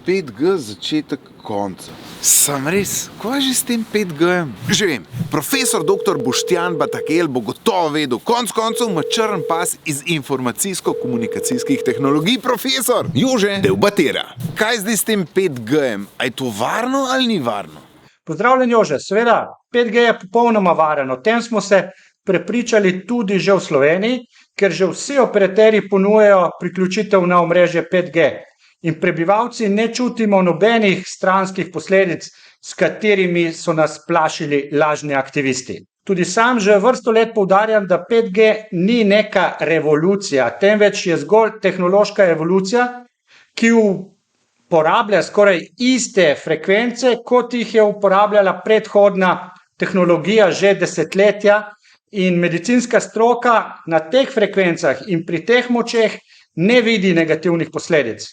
5G začetek konca. Sam res, kaj že s tem 5G-jem? Že vem, profesor dr. Boštjan Batagel bo gotovo vedel. Konc koncev ima črn pas iz informacijsko-komunikacijskih tehnologij, profesor. Jože del Batera. Kaj zdaj s tem 5G-jem? A je to varno ali ni varno? Pozdravljen, Jože. Seveda, 5G je popolnoma varen. O tem smo se prepričali tudi že v Sloveniji, ker že vsi operaterji ponujajo priključitev na omrežje 5G. In prebivalci ne čutimo nobenih stranskih posledic, s katerimi so nas plašili lažni aktivisti. Tudi sam že vrsto let poudarjam, da 5G ni neka revolucija, temveč je zgolj tehnološka evolucija, ki uporablja skoraj iste frekvence, kot jih je uporabljala predhodna tehnologija že desetletja, in medicinska stroka na teh frekvencah in pri teh močeh ne vidi negativnih posledic.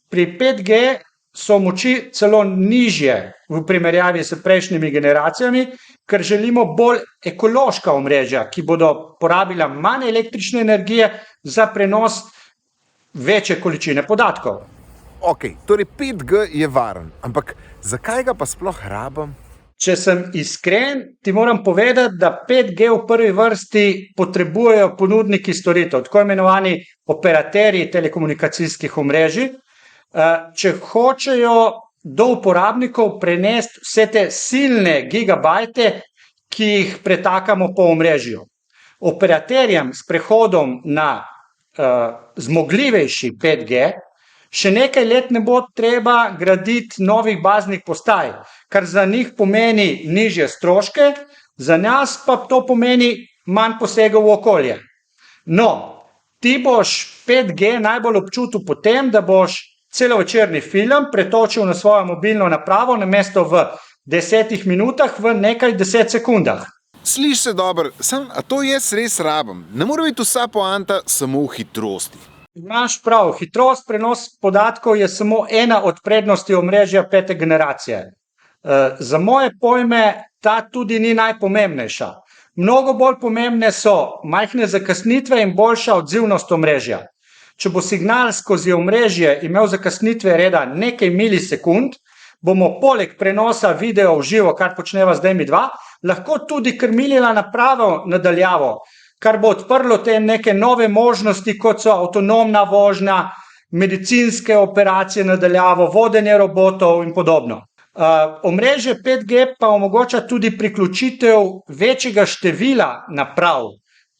Pri 5G so moči celo nižje v primerjavi s prejšnjimi generacijami, ker želimo bolj ekološka omrežja, ki bodo porabila manj električne energije za prenos večje količine podatkov. Ok, torej 5G je varen, ampak zakaj ga pa sploh rabim? Če sem iskren, ti moram povedati, da 5G v prvi vrsti potrebujejo ponudniki storitev, tako imenovani operaterji telekomunikacijskih omrežij, če hočejo do uporabnikov prenesti vse te silne gigabajte, ki jih pretakamo po omrežju. Operaterjem s prehodom na zmogljivejši 5G še nekaj let ne bo treba graditi novih baznih postaj, kar za njih pomeni nižje stroške, za nas pa to pomeni manj posegov v okolje. No, ti boš 5G najbolj občutil potem, da boš celovečerni film pretočil na svojo mobilno napravo namesto v 10 minutah v nekaj 10 sekundah. Sliši se dobro, a to jaz res rabim? Ne more biti vsa poanta samo v hitrosti. Imaš prav, hitrost prenos podatkov je samo ena od prednosti omrežja 5. generacije. Za moje pojme ta tudi ni najpomembnejša. Mnogo bolj pomembne so majhne zakasnitve in boljša odzivnost omrežja. Če bo signal skozi omrežje imel zakasnitve reda nekaj milisekund, bomo poleg prenosa videa v živo, kar počneva zdaj mi dva, lahko tudi krmilila napravo nadaljavo, kar bo odprlo te neke nove možnosti, kot so avtonomna vožnja, medicinske operacije nadaljavo, vodenje robotov in podobno. Omrežje 5G pa omogoča tudi priključitev večjega števila naprav,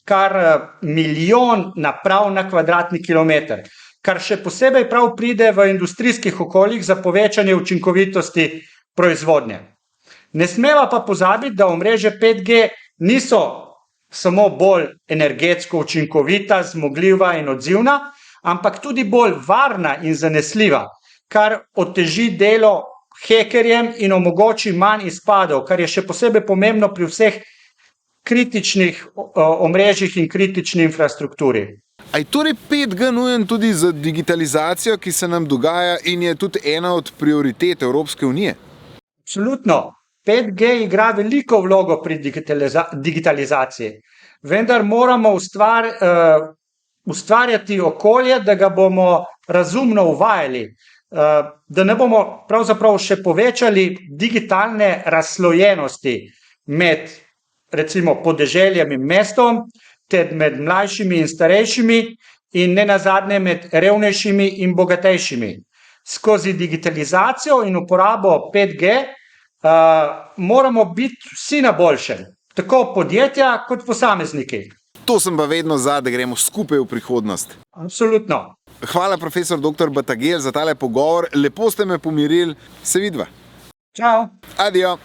kar 1 milijon naprav na kvadratni kilometer, kar še posebej prav pride v industrijskih okoljih za povečanje učinkovitosti proizvodnje. Ne smeva pa pozabiti, da omrežje 5G niso samo bolj energetsko učinkovita, zmogljiva in odzivna, ampak tudi bolj varna in zanesljiva, kar oteži delo hekerjem in omogoči manj izpadov, kar je še posebej pomembno pri vseh kritičnih omrežjih in kritični infrastrukturi. A je torej 5G nujen tudi za digitalizacijo, ki se nam dogaja in je tudi ena od prioritet Evropske unije? Absolutno. 5G igra veliko vlogo pri digitalizaciji, vendar moramo ustvarjati okolje, da ga bomo razumno uvajali, da ne bomo pravzaprav še povečali digitalne razslojenosti med recimo podeželjem in mestom, ter med mlajšimi in starejšimi in nenazadnje med revnejšimi in bogatejšimi. Skozi digitalizacijo in uporabo 5G moramo biti vsi na boljšem, tako podjetja kot posamezniki. To sem pa vedno za, da gremo skupaj v prihodnost. Absolutno. Hvala, profesor dr. Batagel, za tale pogovor. Lepo ste me pomirili. Se vidva. Čau. Adijo.